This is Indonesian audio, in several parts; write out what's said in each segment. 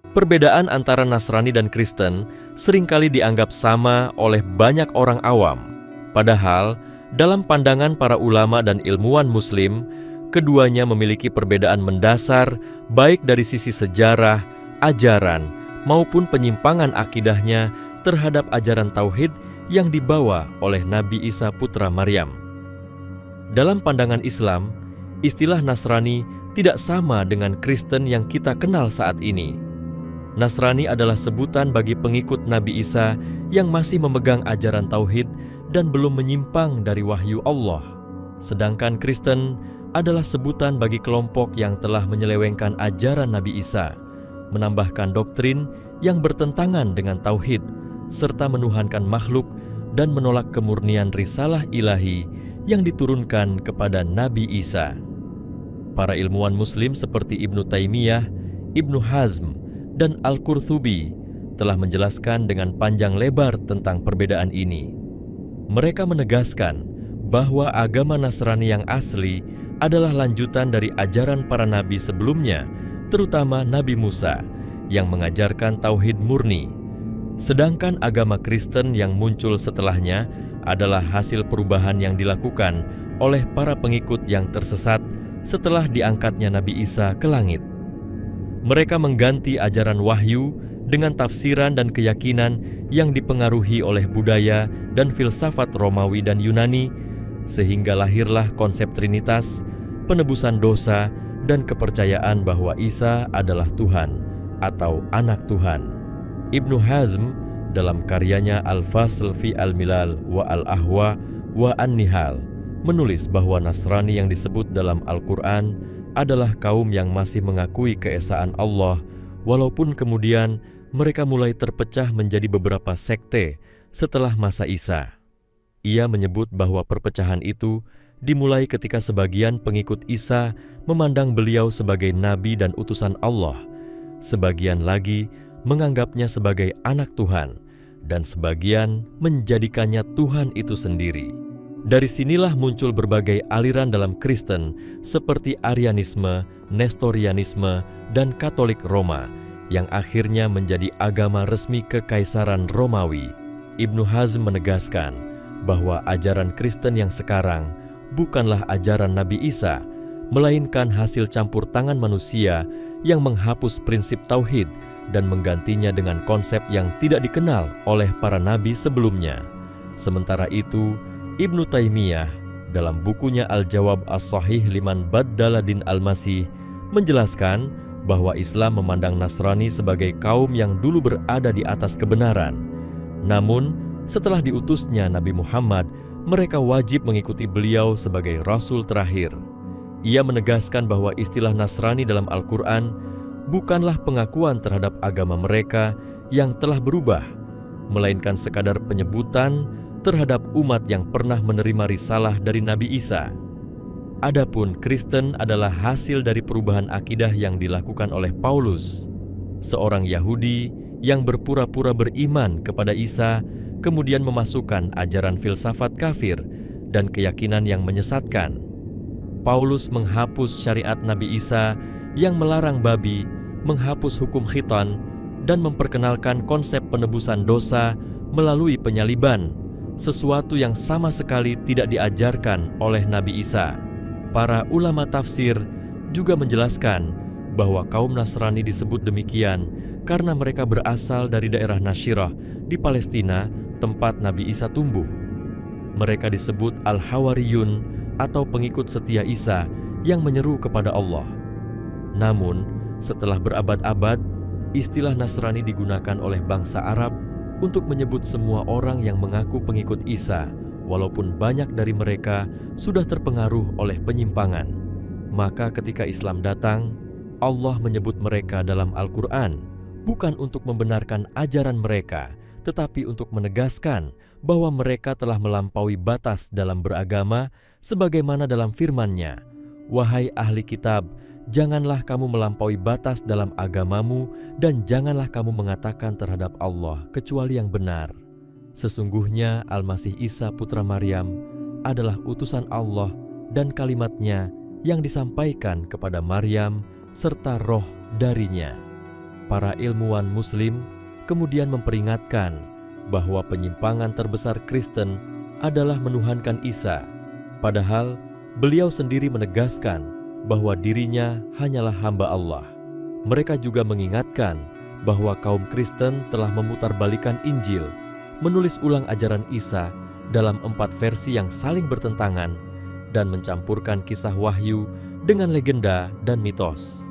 Perbedaan antara Nasrani dan Kristen seringkali dianggap sama oleh banyak orang awam. Padahal, dalam pandangan para ulama dan ilmuwan Muslim, keduanya memiliki perbedaan mendasar baik dari sisi sejarah, ajaran, maupun penyimpangan akidahnya terhadap ajaran Tauhid yang dibawa oleh Nabi Isa putra Maryam. Dalam pandangan Islam, istilah Nasrani tidak sama dengan Kristen yang kita kenal saat ini. Nasrani adalah sebutan bagi pengikut Nabi Isa yang masih memegang ajaran Tauhid dan belum menyimpang dari wahyu Allah. Sedangkan Kristen adalah sebutan bagi kelompok yang telah menyelewengkan ajaran Nabi Isa, menambahkan doktrin yang bertentangan dengan Tauhid, serta menuhankan makhluk dan menolak kemurnian risalah ilahi yang diturunkan kepada Nabi Isa. Para ilmuwan Muslim seperti Ibnu Taimiyah, Ibnu Hazm, dan Al-Qurtubi telah menjelaskan dengan panjang lebar tentang perbedaan ini. Mereka menegaskan bahwa agama Nasrani yang asli adalah lanjutan dari ajaran para nabi sebelumnya, terutama Nabi Musa, yang mengajarkan tauhid murni. Sedangkan agama Kristen yang muncul setelahnya adalah hasil perubahan yang dilakukan oleh para pengikut yang tersesat setelah diangkatnya Nabi Isa ke langit. Mereka mengganti ajaran wahyu dengan tafsiran dan keyakinan yang dipengaruhi oleh budaya dan filsafat Romawi dan Yunani, sehingga lahirlah konsep Trinitas, penebusan dosa, dan kepercayaan bahwa Isa adalah Tuhan atau anak Tuhan. Ibnu Hazm dalam karyanya Al-Fasl fi Al-Milal wa Al-Ahwa wa An-Nihal menulis bahwa Nasrani yang disebut dalam Al-Quran adalah kaum yang masih mengakui keesaan Allah, walaupun kemudian mereka mulai terpecah menjadi beberapa sekte setelah masa Isa. Ia menyebut bahwa perpecahan itu dimulai ketika sebagian pengikut Isa memandang beliau sebagai nabi dan utusan Allah, sebagian lagi menganggapnya sebagai anak Tuhan, dan sebagian menjadikannya Tuhan itu sendiri. Dari sinilah muncul berbagai aliran dalam Kristen seperti Arianisme, Nestorianisme, dan Katolik Roma yang akhirnya menjadi agama resmi Kekaisaran Romawi. Ibnu Hazm menegaskan bahwa ajaran Kristen yang sekarang bukanlah ajaran Nabi Isa, melainkan hasil campur tangan manusia yang menghapus prinsip tauhid dan menggantinya dengan konsep yang tidak dikenal oleh para nabi sebelumnya. Sementara itu, Ibnu Taimiyah dalam bukunya Al-Jawab As-Sahih Liman Baddala Din Al-Masih menjelaskan bahwa Islam memandang Nasrani sebagai kaum yang dulu berada di atas kebenaran. Namun, setelah diutusnya Nabi Muhammad, mereka wajib mengikuti beliau sebagai Rasul terakhir. Ia menegaskan bahwa istilah Nasrani dalam Al-Quran bukanlah pengakuan terhadap agama mereka yang telah berubah, melainkan sekadar penyebutan terhadap umat yang pernah menerima risalah dari Nabi Isa. Adapun Kristen adalah hasil dari perubahan akidah yang dilakukan oleh Paulus, seorang Yahudi yang berpura-pura beriman kepada Isa, kemudian memasukkan ajaran filsafat kafir dan keyakinan yang menyesatkan. Paulus menghapus syariat Nabi Isa yang melarang babi, menghapus hukum khitan, dan memperkenalkan konsep penebusan dosa melalui penyaliban, sesuatu yang sama sekali tidak diajarkan oleh Nabi Isa. Para ulama tafsir juga menjelaskan bahwa kaum Nasrani disebut demikian karena mereka berasal dari daerah Nasyirah di Palestina, tempat Nabi Isa tumbuh. Mereka disebut Al-Hawariyun atau pengikut setia Isa yang menyeru kepada Allah. Namun, setelah berabad-abad, istilah Nasrani digunakan oleh bangsa Arab untuk menyebut semua orang yang mengaku pengikut Isa, walaupun banyak dari mereka sudah terpengaruh oleh penyimpangan. Maka ketika Islam datang, Allah menyebut mereka dalam Al-Quran, bukan untuk membenarkan ajaran mereka, tetapi untuk menegaskan bahwa mereka telah melampaui batas dalam beragama, sebagaimana dalam firman-Nya, "Wahai ahli kitab, janganlah kamu melampaui batas dalam agamamu, dan janganlah kamu mengatakan terhadap Allah kecuali yang benar. Sesungguhnya Al-Masih Isa putra Maryam adalah utusan Allah dan kalimat-Nya yang disampaikan kepada Maryam serta roh darinya." para ilmuwan Muslim kemudian memperingatkan bahwa penyimpangan terbesar Kristen adalah menuhankan Isa, padahal beliau sendiri menegaskan bahwa dirinya hanyalah hamba Allah. Mereka juga mengingatkan bahwa kaum Kristen telah memutarbalikan Injil, menulis ulang ajaran Isa dalam 4 versi yang saling bertentangan, dan mencampurkan kisah wahyu dengan legenda dan mitos.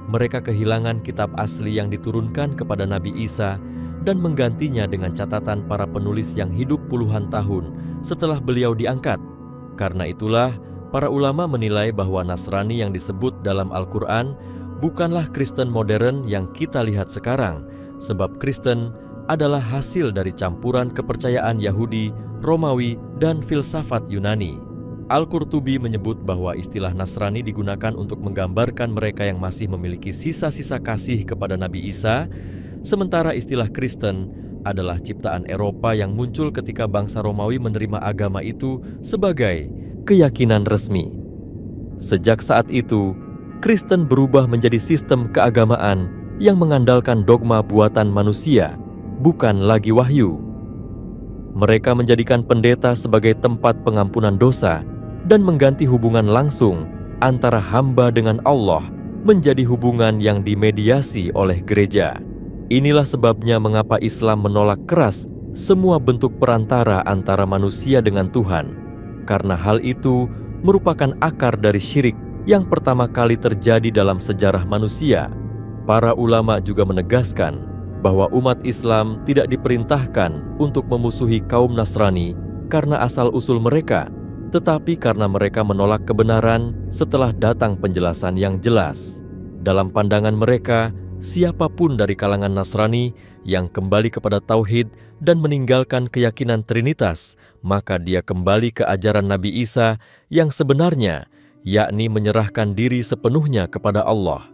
Mereka kehilangan kitab asli yang diturunkan kepada Nabi Isa dan menggantinya dengan catatan para penulis yang hidup puluhan tahun setelah beliau diangkat. Karena itulah, para ulama menilai bahwa Nasrani yang disebut dalam Al-Quran bukanlah Kristen modern yang kita lihat sekarang, sebab Kristen adalah hasil dari campuran kepercayaan Yahudi, Romawi, dan filsafat Yunani. Al-Qurtubi menyebut bahwa istilah Nasrani digunakan untuk menggambarkan mereka yang masih memiliki sisa-sisa kasih kepada Nabi Isa, sementara istilah Kristen adalah ciptaan Eropa yang muncul ketika bangsa Romawi menerima agama itu sebagai keyakinan resmi. Sejak saat itu, Kristen berubah menjadi sistem keagamaan yang mengandalkan dogma buatan manusia, bukan lagi wahyu. Mereka menjadikan pendeta sebagai tempat pengampunan dosa dan mengganti hubungan langsung antara hamba dengan Allah menjadi hubungan yang dimediasi oleh gereja. Inilah sebabnya mengapa Islam menolak keras semua bentuk perantara antara manusia dengan Tuhan, karena hal itu merupakan akar dari syirik yang pertama kali terjadi dalam sejarah manusia. Para ulama juga menegaskan bahwa umat Islam tidak diperintahkan untuk memusuhi kaum Nasrani karena asal-usul mereka, tetapi karena mereka menolak kebenaran setelah datang penjelasan yang jelas. Dalam pandangan mereka, siapapun dari kalangan Nasrani yang kembali kepada tauhid dan meninggalkan keyakinan Trinitas, maka dia kembali ke ajaran Nabi Isa yang sebenarnya, yakni menyerahkan diri sepenuhnya kepada Allah.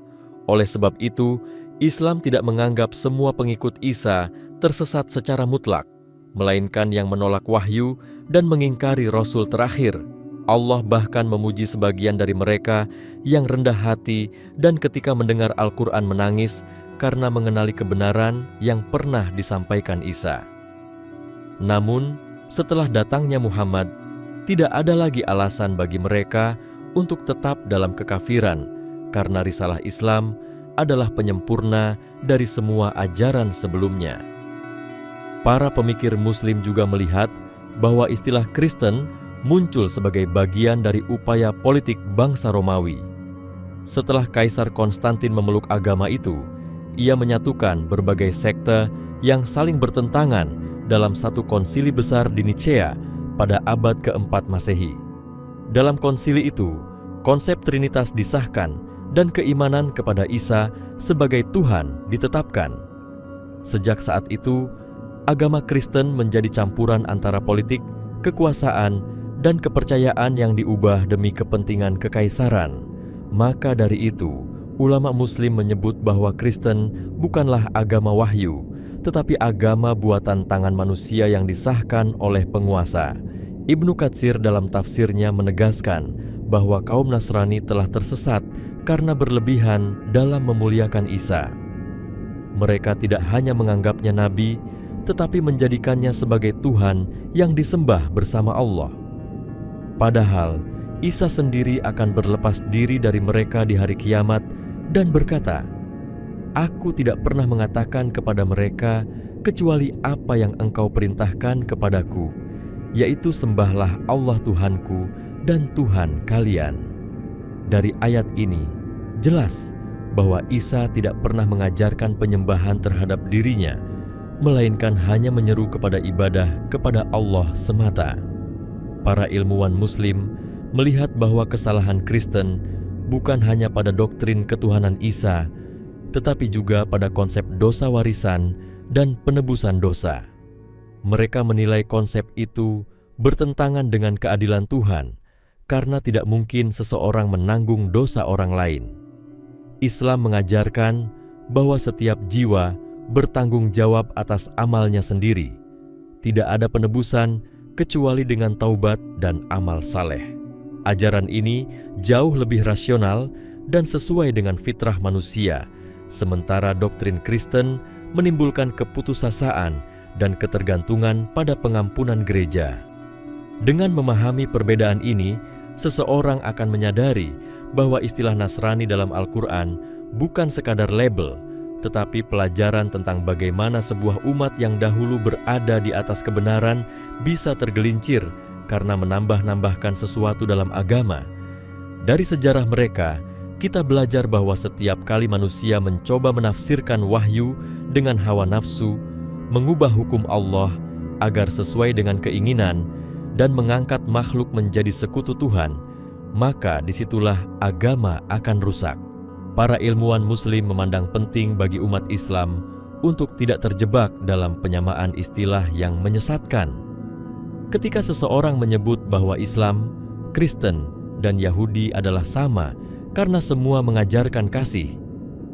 Oleh sebab itu, Islam tidak menganggap semua pengikut Isa tersesat secara mutlak, melainkan yang menolak wahyu dan mengingkari Rasul terakhir. Allah bahkan memuji sebagian dari mereka yang rendah hati dan ketika mendengar Al-Quran menangis karena mengenali kebenaran yang pernah disampaikan Isa. Namun, setelah datangnya Muhammad, tidak ada lagi alasan bagi mereka untuk tetap dalam kekafiran, karena risalah Islam adalah penyempurna dari semua ajaran sebelumnya. Para pemikir Muslim juga melihat bahwa istilah Kristen muncul sebagai bagian dari upaya politik bangsa Romawi. Setelah Kaisar Konstantin memeluk agama itu, ia menyatukan berbagai sekte yang saling bertentangan dalam satu konsili besar di Nicea pada abad ke-4 Masehi. Dalam konsili itu, konsep Trinitas disahkan dan keimanan kepada Isa sebagai Tuhan ditetapkan. Sejak saat itu, agama Kristen menjadi campuran antara politik, kekuasaan, dan kepercayaan yang diubah demi kepentingan kekaisaran. Maka dari itu, ulama Muslim menyebut bahwa Kristen bukanlah agama wahyu, tetapi agama buatan tangan manusia yang disahkan oleh penguasa. Ibnu Katsir dalam tafsirnya menegaskan bahwa kaum Nasrani telah tersesat karena berlebihan dalam memuliakan Isa. Mereka tidak hanya menganggapnya nabi, tetapi menjadikannya sebagai Tuhan yang disembah bersama Allah. Padahal, Isa sendiri akan berlepas diri dari mereka di hari kiamat dan berkata, "Aku tidak pernah mengatakan kepada mereka kecuali apa yang Engkau perintahkan kepadaku, yaitu sembahlah Allah Tuhanku dan Tuhan kalian." Dari ayat ini, jelas bahwa Isa tidak pernah mengajarkan penyembahan terhadap dirinya, melainkan hanya menyeru kepada ibadah kepada Allah semata. Para ilmuwan Muslim melihat bahwa kesalahan Kristen bukan hanya pada doktrin ketuhanan Isa, tetapi juga pada konsep dosa warisan dan penebusan dosa. Mereka menilai konsep itu bertentangan dengan keadilan Tuhan, karena tidak mungkin seseorang menanggung dosa orang lain. Islam mengajarkan bahwa setiap jiwa bertanggung jawab atas amalnya sendiri. Tidak ada penebusan kecuali dengan taubat dan amal saleh. Ajaran ini jauh lebih rasional dan sesuai dengan fitrah manusia, sementara doktrin Kristen menimbulkan keputusasaan dan ketergantungan pada pengampunan gereja. Dengan memahami perbedaan ini, seseorang akan menyadari bahwa istilah Nasrani dalam Al-Quran bukan sekadar label, tetapi pelajaran tentang bagaimana sebuah umat yang dahulu berada di atas kebenaran bisa tergelincir karena menambah-nambahkan sesuatu dalam agama. Dari sejarah mereka, kita belajar bahwa setiap kali manusia mencoba menafsirkan wahyu dengan hawa nafsu, mengubah hukum Allah agar sesuai dengan keinginan, dan mengangkat makhluk menjadi sekutu Tuhan, maka disitulah agama akan rusak. Para ilmuwan Muslim memandang penting bagi umat Islam untuk tidak terjebak dalam penyamaan istilah yang menyesatkan. Ketika seseorang menyebut bahwa Islam, Kristen, dan Yahudi adalah sama karena semua mengajarkan kasih,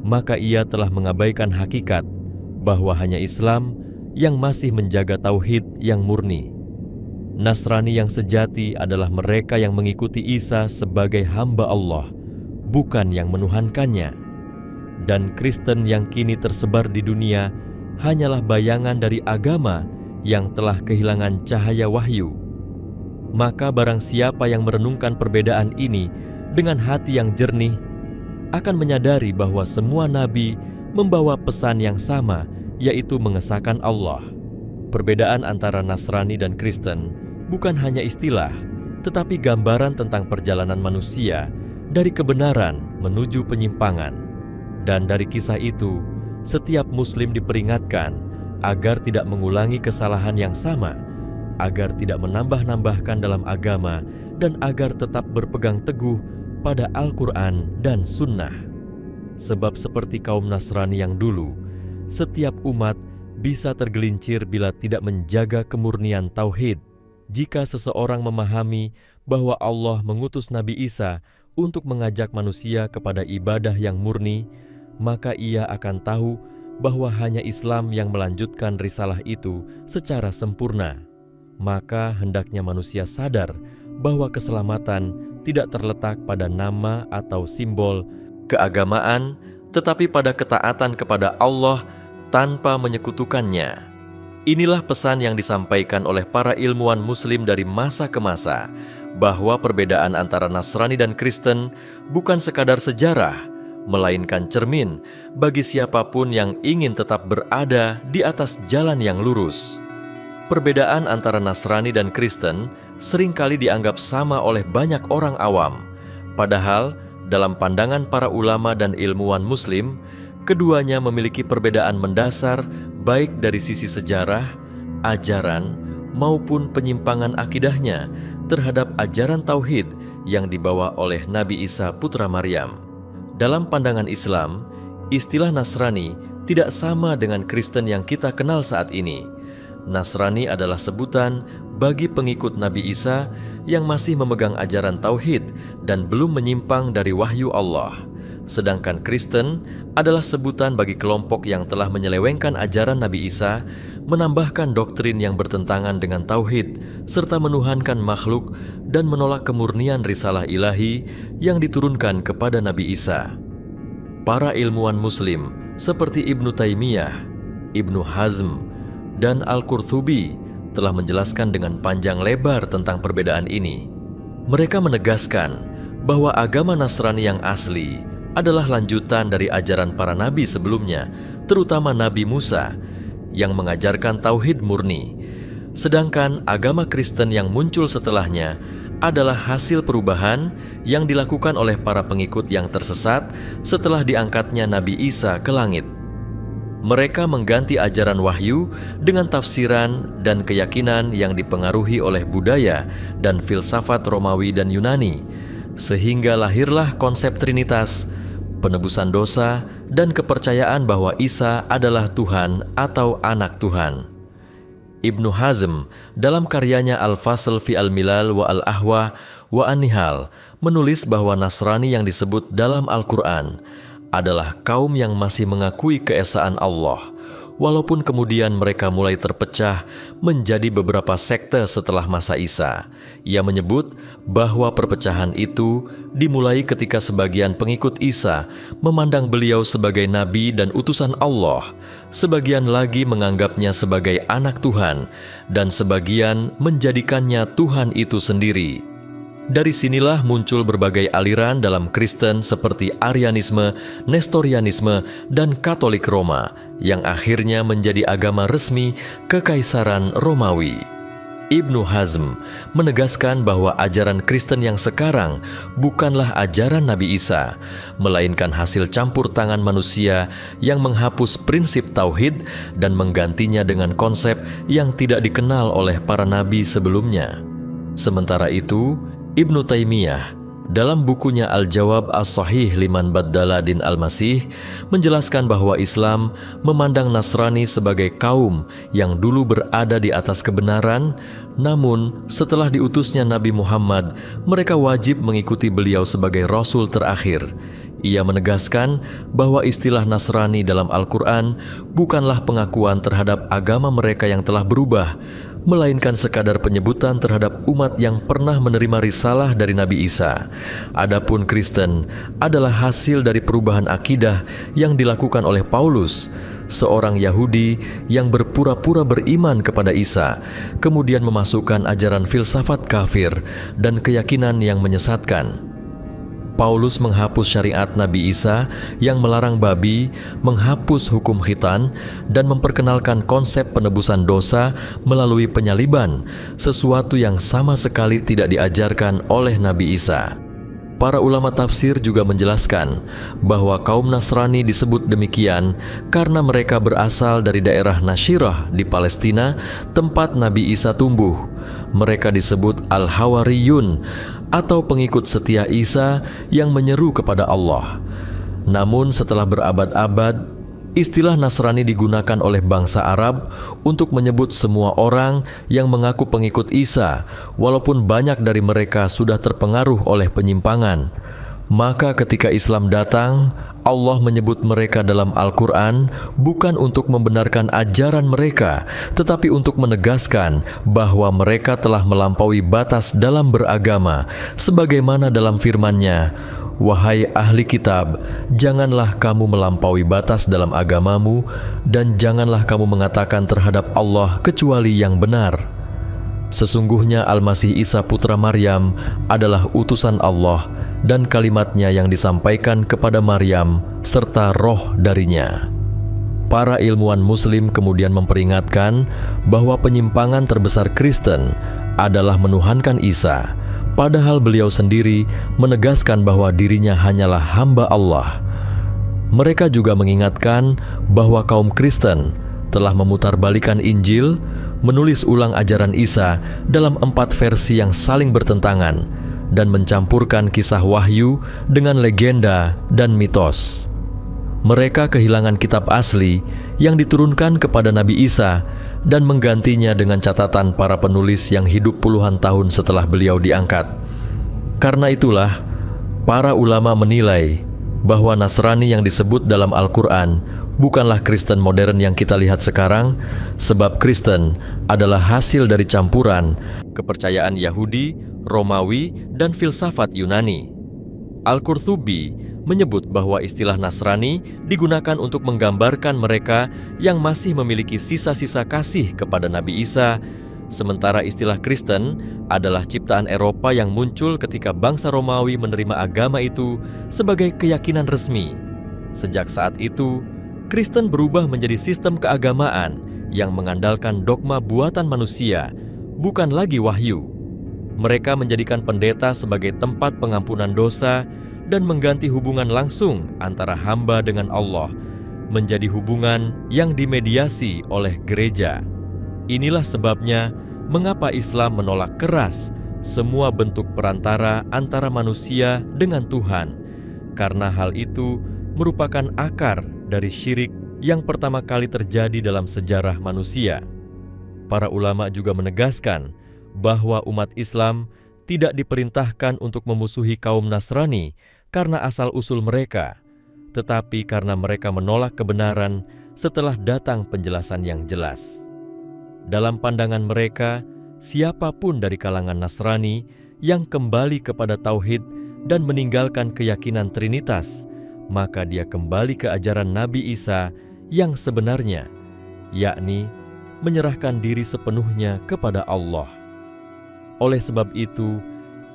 maka ia telah mengabaikan hakikat bahwa hanya Islam yang masih menjaga tauhid yang murni. Nasrani yang sejati adalah mereka yang mengikuti Isa sebagai hamba Allah, bukan yang menuhankannya. Dan Kristen yang kini tersebar di dunia hanyalah bayangan dari agama yang telah kehilangan cahaya wahyu. Maka barang siapa yang merenungkan perbedaan ini dengan hati yang jernih, akan menyadari bahwa semua nabi membawa pesan yang sama, yaitu mengesahkan Allah. Perbedaan antara Nasrani dan Kristen bukan hanya istilah, tetapi gambaran tentang perjalanan manusia dari kebenaran menuju penyimpangan. Dan dari kisah itu, setiap Muslim diperingatkan agar tidak mengulangi kesalahan yang sama, agar tidak menambah-nambahkan dalam agama, dan agar tetap berpegang teguh pada Al-Quran dan Sunnah. Sebab seperti kaum Nasrani yang dulu, setiap umat bisa tergelincir bila tidak menjaga kemurnian tauhid. Jika seseorang memahami bahwa Allah mengutus Nabi Isa untuk mengajak manusia kepada ibadah yang murni, maka ia akan tahu bahwa hanya Islam yang melanjutkan risalah itu secara sempurna. Maka hendaknya manusia sadar bahwa keselamatan tidak terletak pada nama atau simbol keagamaan, tetapi pada ketaatan kepada Allah tanpa menyekutukannya. Inilah pesan yang disampaikan oleh para ilmuwan Muslim dari masa ke masa, bahwa perbedaan antara Nasrani dan Kristen bukan sekadar sejarah, melainkan cermin bagi siapapun yang ingin tetap berada di atas jalan yang lurus. Perbedaan antara Nasrani dan Kristen seringkali dianggap sama oleh banyak orang awam, padahal dalam pandangan para ulama dan ilmuwan Muslim, keduanya memiliki perbedaan mendasar baik dari sisi sejarah, ajaran, maupun penyimpangan akidahnya terhadap ajaran tauhid yang dibawa oleh Nabi Isa putra Maryam. Dalam pandangan Islam, istilah Nasrani tidak sama dengan Kristen yang kita kenal saat ini. Nasrani adalah sebutan bagi pengikut Nabi Isa yang masih memegang ajaran tauhid dan belum menyimpang dari wahyu Allah. Sedangkan Kristen adalah sebutan bagi kelompok yang telah menyelewengkan ajaran Nabi Isa, menambahkan doktrin yang bertentangan dengan tauhid, serta menuhankan makhluk dan menolak kemurnian risalah ilahi yang diturunkan kepada Nabi Isa. Para ilmuwan Muslim seperti Ibnu Taimiyah, Ibnu Hazm, dan Al-Qurtubi telah menjelaskan dengan panjang lebar tentang perbedaan ini. Mereka menegaskan bahwa agama Nasrani yang asli adalah lanjutan dari ajaran para nabi sebelumnya, terutama Nabi Musa, yang mengajarkan tauhid murni. Sedangkan agama Kristen yang muncul setelahnya adalah hasil perubahan yang dilakukan oleh para pengikut yang tersesat setelah diangkatnya Nabi Isa ke langit. Mereka mengganti ajaran wahyu dengan tafsiran dan keyakinan yang dipengaruhi oleh budaya dan filsafat Romawi dan Yunani, sehingga lahirlah konsep Trinitas, penebusan dosa, dan kepercayaan bahwa Isa adalah Tuhan atau anak Tuhan. Ibnu Hazm dalam karyanya Al-Fasl fi Al-Milal wa Al-Ahwa wa An-Nihal menulis bahwa Nasrani yang disebut dalam Al-Quran adalah kaum yang masih mengakui keesaan Allah, walaupun kemudian mereka mulai terpecah menjadi beberapa sekte setelah masa Isa. Ia menyebut bahwa perpecahan itu dimulai ketika sebagian pengikut Isa memandang beliau sebagai nabi dan utusan Allah, sebagian lagi menganggapnya sebagai anak Tuhan, dan sebagian menjadikannya Tuhan itu sendiri. Dari sinilah muncul berbagai aliran dalam Kristen seperti Arianisme, Nestorianisme, dan Katolik Roma, yang akhirnya menjadi agama resmi Kekaisaran Romawi. Ibnu Hazm menegaskan bahwa ajaran Kristen yang sekarang bukanlah ajaran Nabi Isa, melainkan hasil campur tangan manusia yang menghapus prinsip tauhid dan menggantinya dengan konsep yang tidak dikenal oleh para nabi sebelumnya. Sementara itu, Ibnu Taimiyah dalam bukunya Al-Jawab As-Sahih Liman Baddala Din Al-Masih menjelaskan bahwa Islam memandang Nasrani sebagai kaum yang dulu berada di atas kebenaran, namun setelah diutusnya Nabi Muhammad, mereka wajib mengikuti beliau sebagai Rasul terakhir. Ia menegaskan bahwa istilah Nasrani dalam Al-Quran bukanlah pengakuan terhadap agama mereka yang telah berubah, melainkan sekadar penyebutan terhadap umat yang pernah menerima risalah dari Nabi Isa. Adapun Kristen adalah hasil dari perubahan akidah yang dilakukan oleh Paulus, seorang Yahudi yang berpura-pura beriman kepada Isa, kemudian memasukkan ajaran filsafat kafir dan keyakinan yang menyesatkan. Paulus menghapus syariat Nabi Isa yang melarang babi, menghapus hukum khitan, dan memperkenalkan konsep penebusan dosa melalui penyaliban, sesuatu yang sama sekali tidak diajarkan oleh Nabi Isa. Para ulama tafsir juga menjelaskan bahwa kaum Nasrani disebut demikian karena mereka berasal dari daerah Nasyirah di Palestina, tempat Nabi Isa tumbuh. Mereka disebut Al-Hawariyun atau pengikut setia Isa yang menyeru kepada Allah. Namun setelah berabad-abad, istilah Nasrani digunakan oleh bangsa Arab untuk menyebut semua orang yang mengaku pengikut Isa, walaupun banyak dari mereka sudah terpengaruh oleh penyimpangan. Maka ketika Islam datang, Allah menyebut mereka dalam Al-Quran bukan untuk membenarkan ajaran mereka, tetapi untuk menegaskan bahwa mereka telah melampaui batas dalam beragama, sebagaimana dalam firman-Nya, "Wahai ahli kitab, janganlah kamu melampaui batas dalam agamamu, dan janganlah kamu mengatakan terhadap Allah kecuali yang benar. Sesungguhnya Al-Masih Isa putra Maryam adalah utusan Allah, dan kalimat-Nya yang disampaikan kepada Maryam, serta roh darinya." Para ilmuwan Muslim kemudian memperingatkan bahwa penyimpangan terbesar Kristen adalah menuhankan Isa, padahal beliau sendiri menegaskan bahwa dirinya hanyalah hamba Allah. Mereka juga mengingatkan bahwa kaum Kristen telah memutarbalikkan Injil, menulis ulang ajaran Isa dalam 4 versi yang saling bertentangan, dan mencampurkan kisah wahyu dengan legenda dan mitos. Mereka kehilangan kitab asli yang diturunkan kepada Nabi Isa dan menggantinya dengan catatan para penulis yang hidup puluhan tahun setelah beliau diangkat. Karena itulah, para ulama menilai bahwa Nasrani yang disebut dalam Al-Quran bukanlah Kristen modern yang kita lihat sekarang, sebab Kristen adalah hasil dari campuran kepercayaan Yahudi, Romawi, dan filsafat Yunani. Al-Qurtubi menyebut bahwa istilah Nasrani digunakan untuk menggambarkan mereka yang masih memiliki sisa-sisa kasih kepada Nabi Isa, sementara istilah Kristen adalah ciptaan Eropa yang muncul ketika bangsa Romawi menerima agama itu sebagai keyakinan resmi. Sejak saat itu, Kristen berubah menjadi sistem keagamaan yang mengandalkan dogma buatan manusia, bukan lagi wahyu. Mereka menjadikan pendeta sebagai tempat pengampunan dosa dan mengganti hubungan langsung antara hamba dengan Allah menjadi hubungan yang dimediasi oleh gereja. Inilah sebabnya mengapa Islam menolak keras semua bentuk perantara antara manusia dengan Tuhan, karena hal itu merupakan akar dari syirik yang pertama kali terjadi dalam sejarah manusia. Para ulama juga menegaskan bahwa umat Islam tidak diperintahkan untuk memusuhi kaum Nasrani karena asal-usul mereka, tetapi karena mereka menolak kebenaran setelah datang penjelasan yang jelas. Dalam pandangan mereka, siapapun dari kalangan Nasrani yang kembali kepada tauhid dan meninggalkan keyakinan Trinitas, maka dia kembali ke ajaran Nabi Isa yang sebenarnya, yakni menyerahkan diri sepenuhnya kepada Allah. Oleh sebab itu,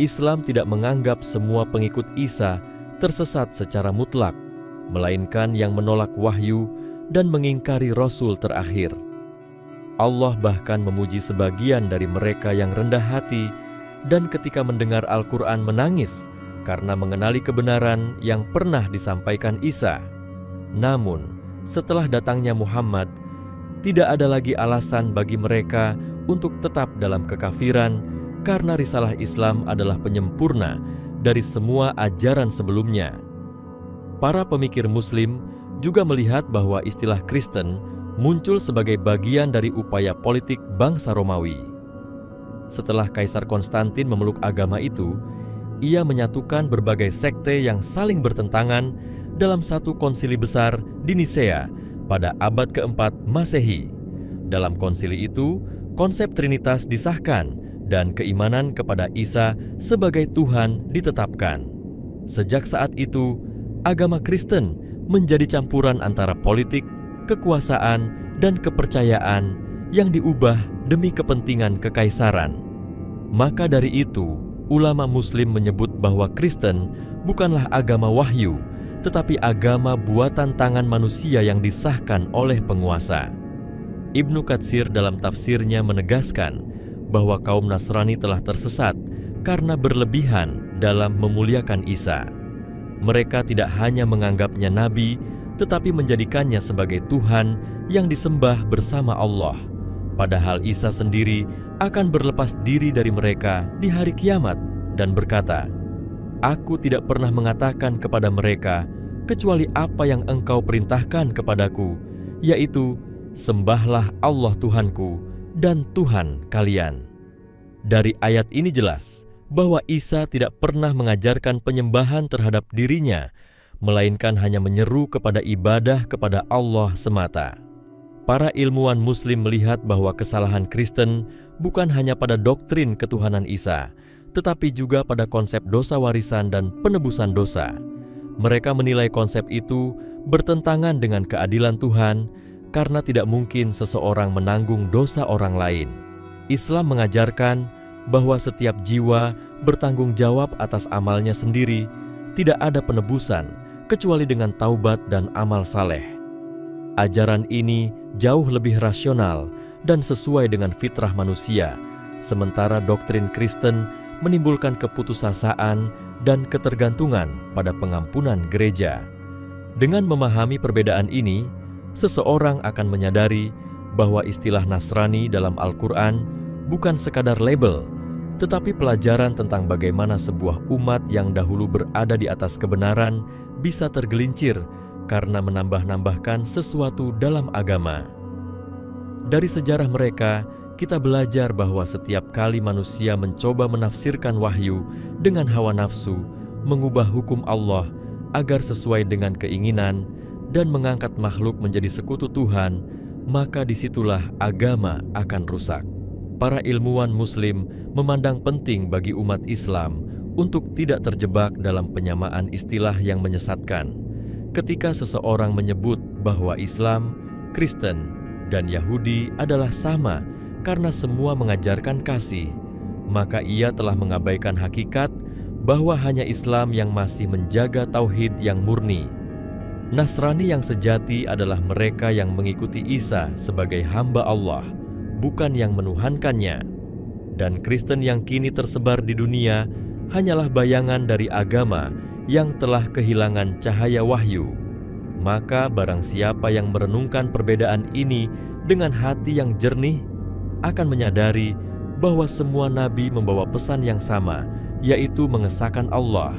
Islam tidak menganggap semua pengikut Isa tersesat secara mutlak, melainkan yang menolak wahyu dan mengingkari Rasul terakhir. Allah bahkan memuji sebagian dari mereka yang rendah hati dan ketika mendengar Al-Quran menangis karena mengenali kebenaran yang pernah disampaikan Isa. Namun, setelah datangnya Muhammad, tidak ada lagi alasan bagi mereka untuk tetap dalam kekafiran karena risalah Islam adalah penyempurna dari semua ajaran sebelumnya. Para pemikir Muslim juga melihat bahwa istilah Kristen muncul sebagai bagian dari upaya politik bangsa Romawi. Setelah Kaisar Konstantin memeluk agama itu, ia menyatukan berbagai sekte yang saling bertentangan dalam satu konsili besar di Nisea pada abad keempat Masehi. Dalam konsili itu, konsep Trinitas disahkan dan keimanan kepada Isa sebagai Tuhan ditetapkan. Sejak saat itu, agama Kristen menjadi campuran antara politik, kekuasaan, dan kepercayaan yang diubah demi kepentingan kekaisaran. Maka dari itu, ulama Muslim menyebut bahwa Kristen bukanlah agama wahyu, tetapi agama buatan tangan manusia yang disahkan oleh penguasa. Ibnu Katsir dalam tafsirnya menegaskan bahwa kaum Nasrani telah tersesat karena berlebihan dalam memuliakan Isa. Mereka tidak hanya menganggapnya nabi, tetapi menjadikannya sebagai Tuhan yang disembah bersama Allah. Padahal Isa sendiri akan berlepas diri dari mereka di hari kiamat dan berkata, "Aku tidak pernah mengatakan kepada mereka kecuali apa yang engkau perintahkan kepadaku, yaitu sembahlah Allah Tuhanku dan Tuhan kalian." Dari ayat ini jelas bahwa Isa tidak pernah mengajarkan penyembahan terhadap dirinya, melainkan hanya menyeru kepada ibadah kepada Allah semata. Para ilmuwan Muslim melihat bahwa kesalahan Kristen bukan hanya pada doktrin ketuhanan Isa, tetapi juga pada konsep dosa warisan dan penebusan dosa. Mereka menilai konsep itu bertentangan dengan keadilan Tuhan karena tidak mungkin seseorang menanggung dosa orang lain. Islam mengajarkan bahwa setiap jiwa bertanggung jawab atas amalnya sendiri, tidak ada penebusan kecuali dengan taubat dan amal saleh. Ajaran ini jauh lebih rasional dan sesuai dengan fitrah manusia, sementara doktrin Kristen menimbulkan keputusasaan dan ketergantungan pada pengampunan gereja. Dengan memahami perbedaan ini, seseorang akan menyadari bahwa istilah Nasrani dalam Al-Quran bukan sekadar label, tetapi pelajaran tentang bagaimana sebuah umat yang dahulu berada di atas kebenaran bisa tergelincir karena menambah-nambahkan sesuatu dalam agama. Dari sejarah mereka, kita belajar bahwa setiap kali manusia mencoba menafsirkan wahyu dengan hawa nafsu, mengubah hukum Allah agar sesuai dengan keinginan, dan mengangkat makhluk menjadi sekutu Tuhan, maka disitulah agama akan rusak. Para ilmuwan Muslim memandang penting bagi umat Islam untuk tidak terjebak dalam penyamaan istilah yang menyesatkan. Ketika seseorang menyebut bahwa Islam, Kristen, dan Yahudi adalah sama karena semua mengajarkan kasih, maka ia telah mengabaikan hakikat bahwa hanya Islam yang masih menjaga tauhid yang murni. Nasrani yang sejati adalah mereka yang mengikuti Isa sebagai hamba Allah, bukan yang menuhankannya. Dan Kristen yang kini tersebar di dunia hanyalah bayangan dari agama yang telah kehilangan cahaya wahyu. Maka barang siapa yang merenungkan perbedaan ini dengan hati yang jernih akan menyadari bahwa semua nabi membawa pesan yang sama, yaitu mengesahkan Allah.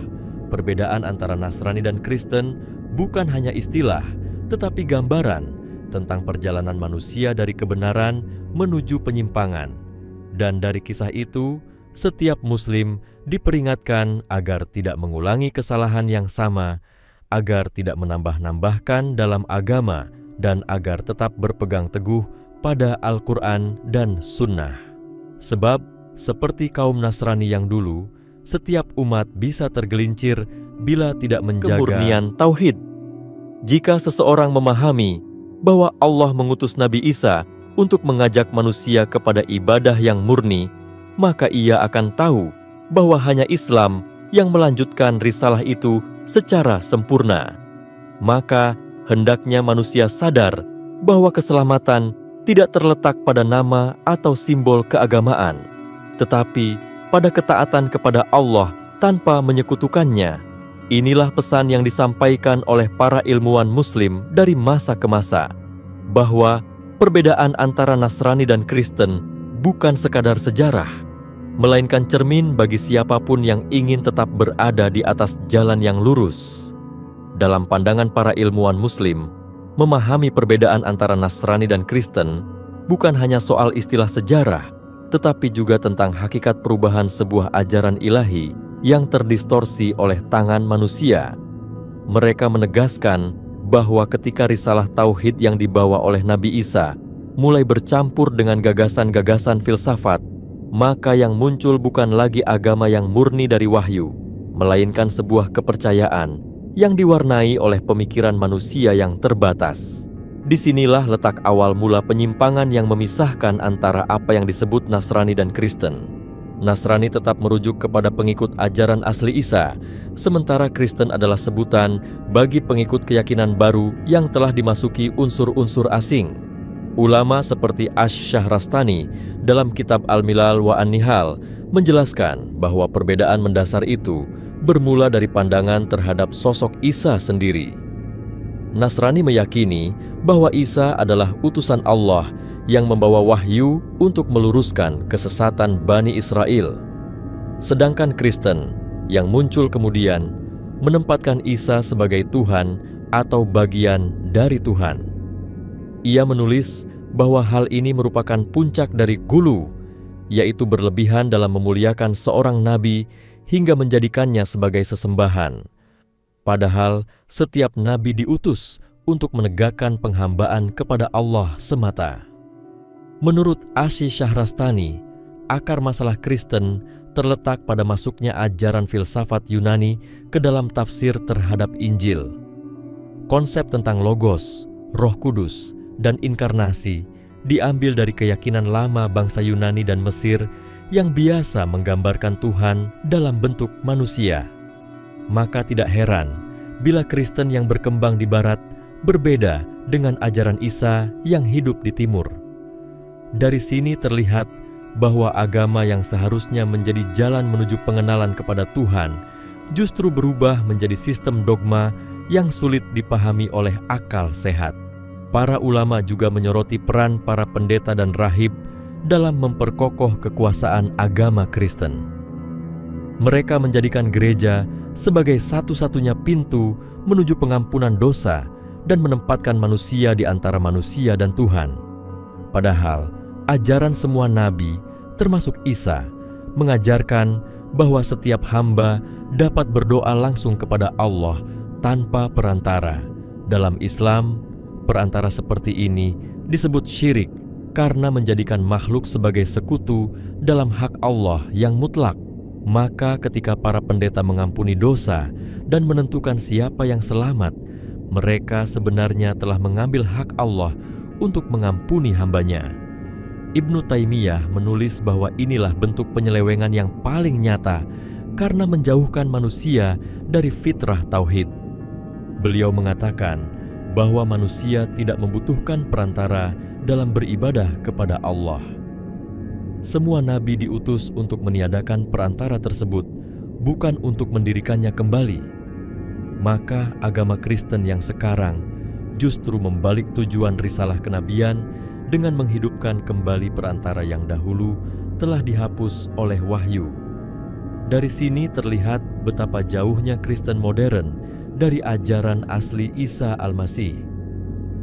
Perbedaan antara Nasrani dan Kristen bukan hanya istilah, tetapi gambaran tentang perjalanan manusia dari kebenaran menuju penyimpangan. Dan dari kisah itu, setiap Muslim diperingatkan agar tidak mengulangi kesalahan yang sama, agar tidak menambah-nambahkan dalam agama dan agar tetap berpegang teguh pada Al-Quran dan Sunnah. Sebab, seperti kaum Nasrani yang dulu, setiap umat bisa tergelincir bila tidak menjaga kemurnian tauhid. Jika seseorang memahami bahwa Allah mengutus Nabi Isa untuk mengajak manusia kepada ibadah yang murni, maka ia akan tahu bahwa hanya Islam yang melanjutkan risalah itu secara sempurna. Maka hendaknya manusia sadar bahwa keselamatan tidak terletak pada nama atau simbol keagamaan, tetapi pada ketaatan kepada Allah tanpa menyekutukannya. Inilah pesan yang disampaikan oleh para ilmuwan Muslim dari masa ke masa, bahwa perbedaan antara Nasrani dan Kristen bukan sekadar sejarah, melainkan cermin bagi siapapun yang ingin tetap berada di atas jalan yang lurus. Dalam pandangan para ilmuwan Muslim, memahami perbedaan antara Nasrani dan Kristen bukan hanya soal istilah sejarah, tetapi juga tentang hakikat perubahan sebuah ajaran ilahi yang terdistorsi oleh tangan manusia. Mereka menegaskan bahwa ketika risalah tauhid yang dibawa oleh Nabi Isa mulai bercampur dengan gagasan-gagasan filsafat, maka yang muncul bukan lagi agama yang murni dari wahyu, melainkan sebuah kepercayaan yang diwarnai oleh pemikiran manusia yang terbatas. Disinilah letak awal mula penyimpangan yang memisahkan antara apa yang disebut Nasrani dan Kristen. Nasrani tetap merujuk kepada pengikut ajaran asli Isa, sementara Kristen adalah sebutan bagi pengikut keyakinan baru yang telah dimasuki unsur-unsur asing. Ulama seperti Asy-Syahrastani dalam kitab Al-Milal wa An-Nihal menjelaskan bahwa perbedaan mendasar itu bermula dari pandangan terhadap sosok Isa sendiri. Nasrani meyakini bahwa Isa adalah utusan Allah yang membawa wahyu untuk meluruskan kesesatan Bani Israel. Sedangkan Kristen yang muncul kemudian menempatkan Isa sebagai Tuhan atau bagian dari Tuhan. Ia menulis bahwa hal ini merupakan puncak dari gulu, yaitu berlebihan dalam memuliakan seorang nabi hingga menjadikannya sebagai sesembahan. Padahal setiap nabi diutus untuk menegakkan penghambaan kepada Allah semata. Menurut Asy-Syahrastani, akar masalah Kristen terletak pada masuknya ajaran filsafat Yunani ke dalam tafsir terhadap Injil. Konsep tentang Logos, Roh Kudus, dan inkarnasi diambil dari keyakinan lama bangsa Yunani dan Mesir yang biasa menggambarkan Tuhan dalam bentuk manusia. Maka tidak heran bila Kristen yang berkembang di Barat berbeda dengan ajaran Isa yang hidup di Timur. Dari sini terlihat bahwa agama yang seharusnya menjadi jalan menuju pengenalan kepada Tuhan justru berubah menjadi sistem dogma yang sulit dipahami oleh akal sehat. Para ulama juga menyoroti peran para pendeta dan rahib dalam memperkokoh kekuasaan agama Kristen. Mereka menjadikan gereja sebagai satu-satunya pintu menuju pengampunan dosa dan menempatkan manusia di antara manusia dan Tuhan. Padahal, ajaran semua nabi, termasuk Isa, mengajarkan bahwa setiap hamba dapat berdoa langsung kepada Allah tanpa perantara. Dalam Islam, perantara seperti ini disebut syirik karena menjadikan makhluk sebagai sekutu dalam hak Allah yang mutlak. Maka ketika para pendeta mengampuni dosa dan menentukan siapa yang selamat, mereka sebenarnya telah mengambil hak Allah untuk mengampuni hambanya. Ibnu Taimiyah menulis bahwa inilah bentuk penyelewengan yang paling nyata karena menjauhkan manusia dari fitrah tauhid. Beliau mengatakan bahwa manusia tidak membutuhkan perantara dalam beribadah kepada Allah. Semua nabi diutus untuk meniadakan perantara tersebut, bukan untuk mendirikannya kembali. Maka agama Kristen yang sekarang justru membalik tujuan risalah kenabian dengan menghidupkan kembali perantara yang dahulu telah dihapus oleh wahyu. Dari sini terlihat betapa jauhnya Kristen modern dari ajaran asli Isa Al-Masih.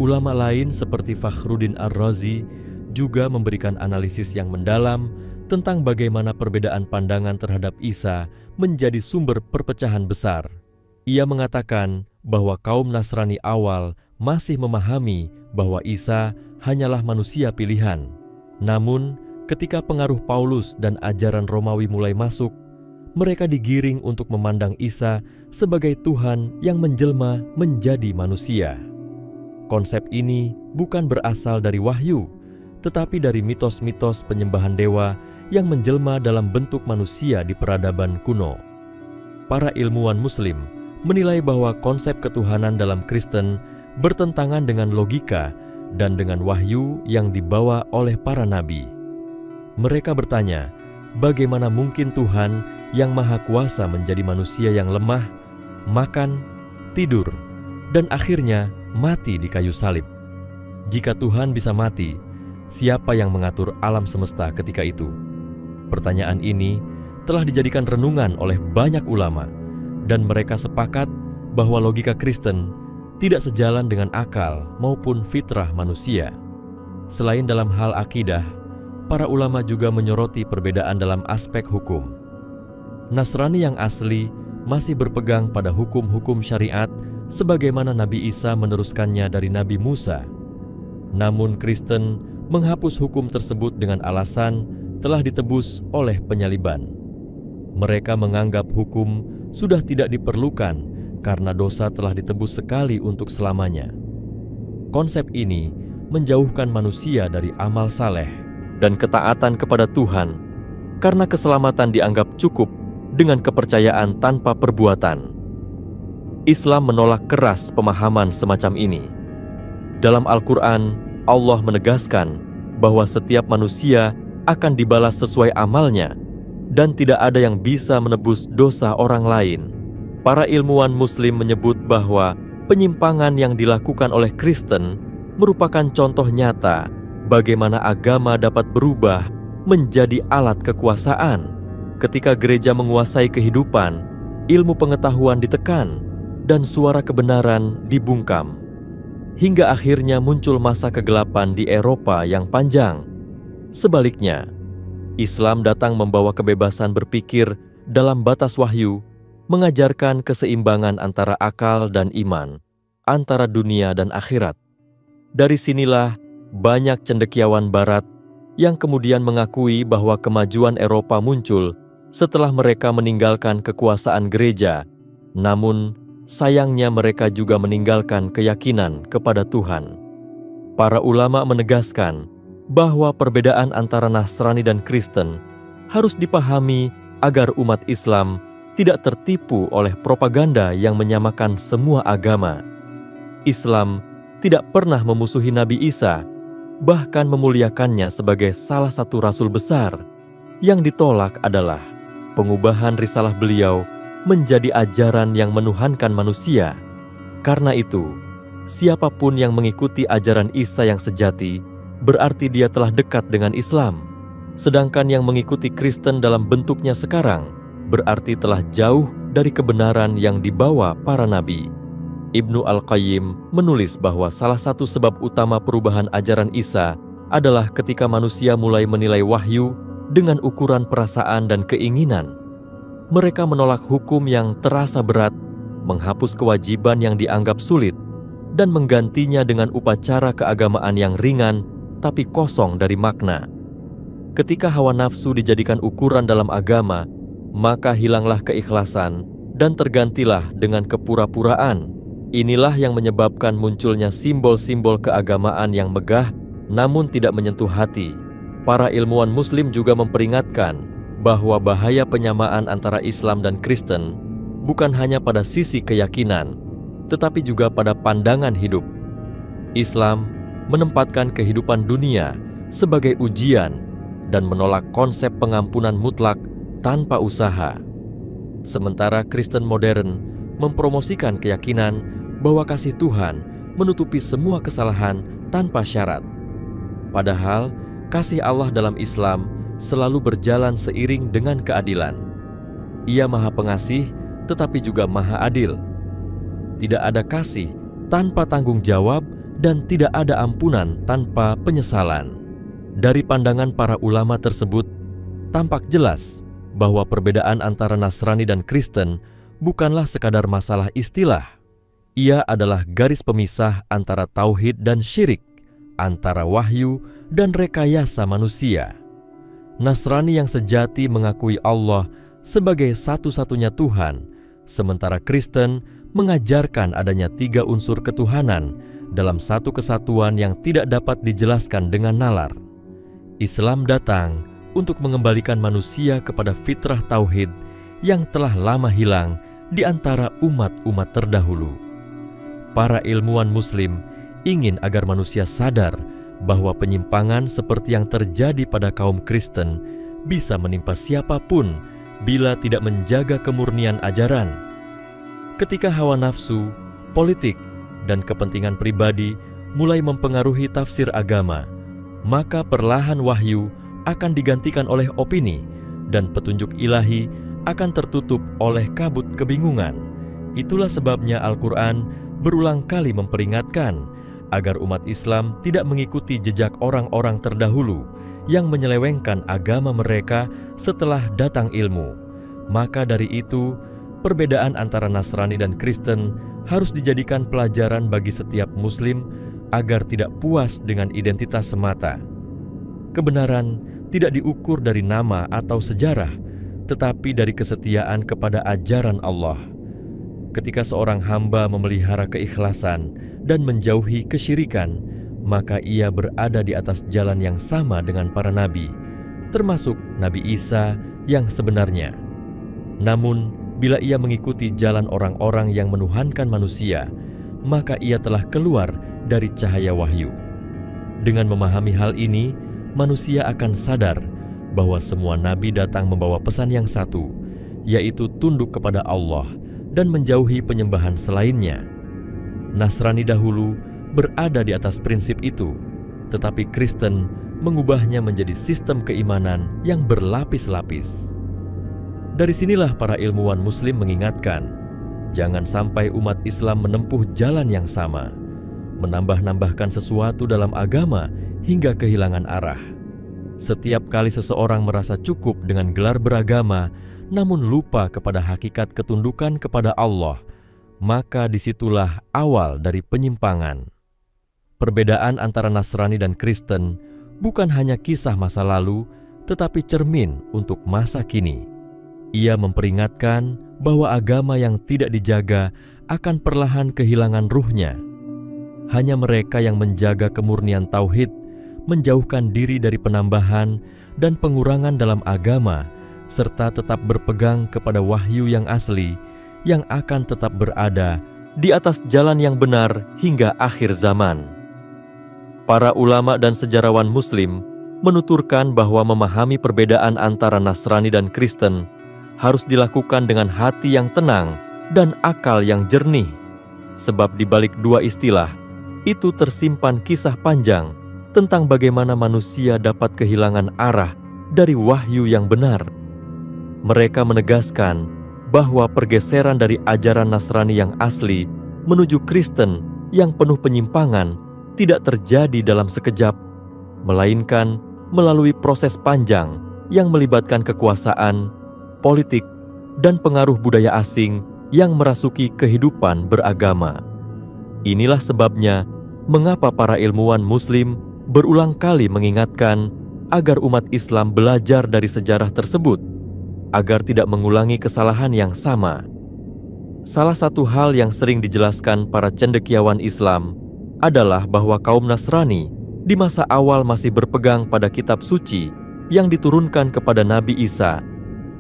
Ulama lain seperti Fakhruddin Ar-Razi juga memberikan analisis yang mendalam tentang bagaimana perbedaan pandangan terhadap Isa menjadi sumber perpecahan besar. Ia mengatakan bahwa kaum Nasrani awal masih memahami bahwa Isa hanyalah manusia pilihan. Namun, ketika pengaruh Paulus dan ajaran Romawi mulai masuk, mereka digiring untuk memandang Isa sebagai Tuhan yang menjelma menjadi manusia. Konsep ini bukan berasal dari wahyu, tetapi dari mitos-mitos penyembahan dewa yang menjelma dalam bentuk manusia di peradaban kuno. Para ilmuwan Muslim menilai bahwa konsep ketuhanan dalam Kristen bertentangan dengan logika dan dengan wahyu yang dibawa oleh para nabi. Mereka bertanya, bagaimana mungkin Tuhan yang Maha Kuasa menjadi manusia yang lemah, makan, tidur, dan akhirnya mati di kayu salib? Jika Tuhan bisa mati, siapa yang mengatur alam semesta ketika itu? Pertanyaan ini telah dijadikan renungan oleh banyak ulama, dan mereka sepakat bahwa logika Kristen tidak sejalan dengan akal maupun fitrah manusia. Selain dalam hal akidah, para ulama juga menyoroti perbedaan dalam aspek hukum. Nasrani yang asli masih berpegang pada hukum-hukum syariat sebagaimana Nabi Isa meneruskannya dari Nabi Musa. Namun Kristen menghapus hukum tersebut dengan alasan telah ditebus oleh penyaliban. Mereka menganggap hukum sudah tidak diperlukan karena dosa telah ditebus sekali untuk selamanya. Konsep ini menjauhkan manusia dari amal saleh dan ketaatan kepada Tuhan karena keselamatan dianggap cukup dengan kepercayaan tanpa perbuatan. Islam menolak keras pemahaman semacam ini. Dalam Al-Quran, Allah menegaskan bahwa setiap manusia akan dibalas sesuai amalnya dan tidak ada yang bisa menebus dosa orang lain. Para ilmuwan Muslim menyebut bahwa penyimpangan yang dilakukan oleh Kristen merupakan contoh nyata bagaimana agama dapat berubah menjadi alat kekuasaan. Ketika gereja menguasai kehidupan, ilmu pengetahuan ditekan, dan suara kebenaran dibungkam. Hingga akhirnya muncul masa kegelapan di Eropa yang panjang. Sebaliknya, Islam datang membawa kebebasan berpikir dalam batas wahyu, mengajarkan keseimbangan antara akal dan iman, antara dunia dan akhirat. Dari sinilah banyak cendekiawan barat yang kemudian mengakui bahwa kemajuan Eropa muncul setelah mereka meninggalkan kekuasaan gereja. Namun, sayangnya mereka juga meninggalkan keyakinan kepada Tuhan. Para ulama menegaskan bahwa perbedaan antara Nasrani dan Kristen harus dipahami agar umat Islam tidak tertipu oleh propaganda yang menyamakan semua agama. Islam tidak pernah memusuhi Nabi Isa, bahkan memuliakannya sebagai salah satu rasul besar. Yang ditolak adalah pengubahan risalah beliau menjadi ajaran yang menuhankan manusia. Karena itu, siapapun yang mengikuti ajaran Isa yang sejati, berarti dia telah dekat dengan Islam. Sedangkan yang mengikuti Kristen dalam bentuknya sekarang, berarti telah jauh dari kebenaran yang dibawa para nabi. Ibnu Al-Qayyim menulis bahwa salah satu sebab utama perubahan ajaran Isa adalah ketika manusia mulai menilai wahyu dengan ukuran perasaan dan keinginan. Mereka menolak hukum yang terasa berat, menghapus kewajiban yang dianggap sulit, dan menggantinya dengan upacara keagamaan yang ringan tapi kosong dari makna. Ketika hawa nafsu dijadikan ukuran dalam agama, maka hilanglah keikhlasan dan tergantilah dengan kepura-puraan. Inilah yang menyebabkan munculnya simbol-simbol keagamaan yang megah namun tidak menyentuh hati. Para ilmuwan Muslim juga memperingatkan bahwa bahaya penyamaan antara Islam dan Kristen bukan hanya pada sisi keyakinan, tetapi juga pada pandangan hidup. Islam menempatkan kehidupan dunia sebagai ujian dan menolak konsep pengampunan mutlak tanpa usaha. Sementara Kristen modern mempromosikan keyakinan bahwa kasih Tuhan menutupi semua kesalahan tanpa syarat. Padahal, kasih Allah dalam Islam selalu berjalan seiring dengan keadilan. Ia Maha Pengasih, tetapi juga Maha Adil. Tidak ada kasih tanpa tanggung jawab dan tidak ada ampunan tanpa penyesalan. Dari pandangan para ulama tersebut, tampak jelas bahwa perbedaan antara Nasrani dan Kristen bukanlah sekadar masalah istilah. Ia adalah garis pemisah antara tauhid dan syirik, antara wahyu dan rekayasa manusia. Nasrani yang sejati mengakui Allah sebagai satu-satunya Tuhan, sementara Kristen mengajarkan adanya 3 unsur ketuhanan dalam satu kesatuan yang tidak dapat dijelaskan dengan nalar. Islam datang untuk mengembalikan manusia kepada fitrah tauhid yang telah lama hilang di antara umat-umat terdahulu. Para ilmuwan Muslim ingin agar manusia sadar bahwa penyimpangan seperti yang terjadi pada kaum Kristen bisa menimpa siapapun bila tidak menjaga kemurnian ajaran. Ketika hawa nafsu, politik, dan kepentingan pribadi mulai mempengaruhi tafsir agama, maka perlahan wahyu akan digantikan oleh opini dan petunjuk ilahi akan tertutup oleh kabut kebingungan. Itulah sebabnya Al-Quran berulang kali memperingatkan agar umat Islam tidak mengikuti jejak orang-orang terdahulu yang menyelewengkan agama mereka setelah datang ilmu. Maka dari itu, perbedaan antara Nasrani dan Kristen harus dijadikan pelajaran bagi setiap Muslim agar tidak puas dengan identitas semata. Kebenaran tidak diukur dari nama atau sejarah, tetapi dari kesetiaan kepada ajaran Allah. Ketika seorang hamba memelihara keikhlasan dan menjauhi kesyirikan, maka ia berada di atas jalan yang sama dengan para nabi, termasuk Nabi Isa yang sebenarnya. Namun, bila ia mengikuti jalan orang-orang yang menuhankan manusia, maka ia telah keluar dari cahaya wahyu. Dengan memahami hal ini, manusia akan sadar bahwa semua nabi datang membawa pesan yang satu, yaitu tunduk kepada Allah dan menjauhi penyembahan selainnya. Nasrani dahulu berada di atas prinsip itu, tetapi Kristen mengubahnya menjadi sistem keimanan yang berlapis-lapis. Dari sinilah para ilmuwan Muslim mengingatkan, jangan sampai umat Islam menempuh jalan yang sama, menambah-nambahkan sesuatu dalam agama hingga kehilangan arah. Setiap kali seseorang merasa cukup dengan gelar beragama, namun lupa kepada hakikat ketundukan kepada Allah, maka disitulah awal dari penyimpangan. Perbedaan antara Nasrani dan Kristen bukan hanya kisah masa lalu, tetapi cermin untuk masa kini. Ia memperingatkan bahwa agama yang tidak dijaga akan perlahan kehilangan ruhnya. Hanya mereka yang menjaga kemurnian tauhid, menjauhkan diri dari penambahan dan pengurangan dalam agama, serta tetap berpegang kepada wahyu yang asli, yang akan tetap berada di atas jalan yang benar hingga akhir zaman. Para ulama dan sejarawan Muslim menuturkan bahwa memahami perbedaan antara Nasrani dan Kristen harus dilakukan dengan hati yang tenang dan akal yang jernih, sebab di balik dua istilah itu tersimpan kisah panjang tentang bagaimana manusia dapat kehilangan arah dari wahyu yang benar. Mereka menegaskan bahwa pergeseran dari ajaran Nasrani yang asli menuju Kristen yang penuh penyimpangan tidak terjadi dalam sekejap, melainkan melalui proses panjang yang melibatkan kekuasaan, politik, dan pengaruh budaya asing yang merasuki kehidupan beragama. Inilah sebabnya mengapa para ilmuwan Muslim berulang kali mengingatkan agar umat Islam belajar dari sejarah tersebut, agar tidak mengulangi kesalahan yang sama. Salah satu hal yang sering dijelaskan para cendekiawan Islam adalah bahwa kaum Nasrani di masa awal masih berpegang pada kitab suci yang diturunkan kepada Nabi Isa,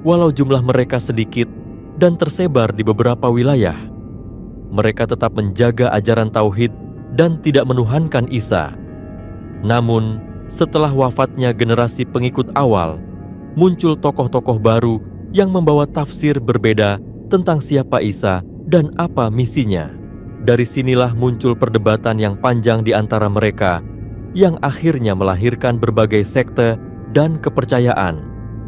walau jumlah mereka sedikit dan tersebar di beberapa wilayah. Mereka tetap menjaga ajaran tauhid dan tidak menuhankan Isa. Namun, setelah wafatnya generasi pengikut awal, muncul tokoh-tokoh baru yang membawa tafsir berbeda tentang siapa Isa dan apa misinya. Dari sinilah muncul perdebatan yang panjang di antara mereka, yang akhirnya melahirkan berbagai sekte dan kepercayaan.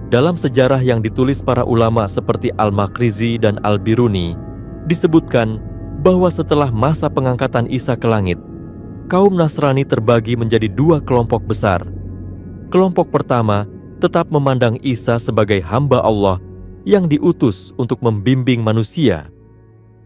Dalam sejarah yang ditulis para ulama seperti Al-Makrizi dan Al-Biruni, disebutkan bahwa setelah masa pengangkatan Isa ke langit, kaum Nasrani terbagi menjadi dua kelompok besar. Kelompok pertama tetap memandang Isa sebagai hamba Allah yang diutus untuk membimbing manusia.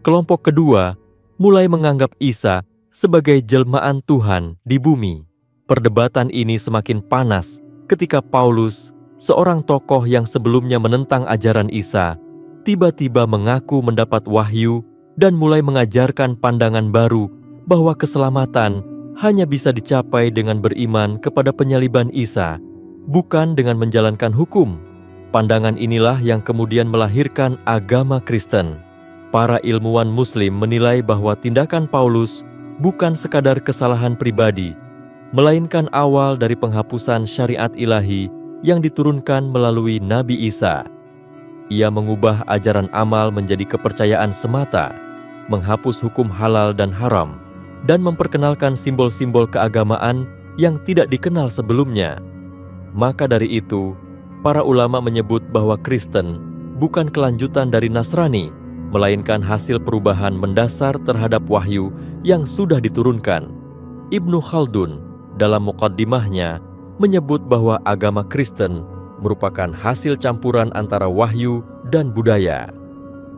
Kelompok kedua mulai menganggap Isa sebagai jelmaan Tuhan di bumi. Perdebatan ini semakin panas ketika Paulus, seorang tokoh yang sebelumnya menentang ajaran Isa, tiba-tiba mengaku mendapat wahyu dan mulai mengajarkan pandangan baru bahwa keselamatan hanya bisa dicapai dengan beriman kepada penyaliban Isa, bukan dengan menjalankan hukum. Pandangan inilah yang kemudian melahirkan agama Kristen. Para ilmuwan Muslim menilai bahwa tindakan Paulus bukan sekadar kesalahan pribadi, melainkan awal dari penghapusan syariat ilahi yang diturunkan melalui Nabi Isa. Ia mengubah ajaran amal menjadi kepercayaan semata, menghapus hukum halal dan haram, dan memperkenalkan simbol-simbol keagamaan yang tidak dikenal sebelumnya. Maka dari itu, para ulama menyebut bahwa Kristen bukan kelanjutan dari Nasrani, melainkan hasil perubahan mendasar terhadap wahyu yang sudah diturunkan. Ibnu Khaldun dalam muqaddimahnya menyebut bahwa agama Kristen merupakan hasil campuran antara wahyu dan budaya.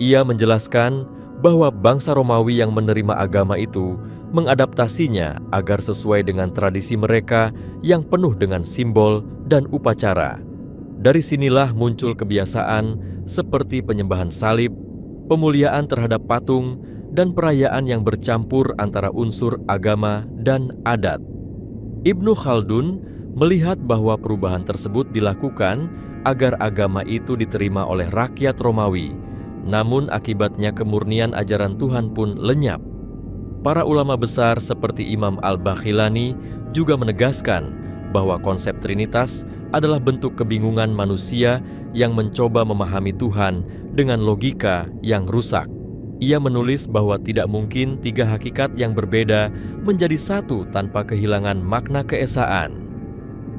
Ia menjelaskan bahwa bangsa Romawi yang menerima agama itu mengadaptasinya agar sesuai dengan tradisi mereka yang penuh dengan simbol dan upacara. Dari sinilah muncul kebiasaan seperti penyembahan salib, pemuliaan terhadap patung, dan perayaan yang bercampur antara unsur agama dan adat. Ibnu Khaldun melihat bahwa perubahan tersebut dilakukan agar agama itu diterima oleh rakyat Romawi, namun akibatnya kemurnian ajaran Tuhan pun lenyap. Para ulama besar seperti Imam Al-Bakhilani juga menegaskan bahwa konsep Trinitas adalah bentuk kebingungan manusia yang mencoba memahami Tuhan dengan logika yang rusak. Ia menulis bahwa tidak mungkin tiga hakikat yang berbeda menjadi satu tanpa kehilangan makna keesaan.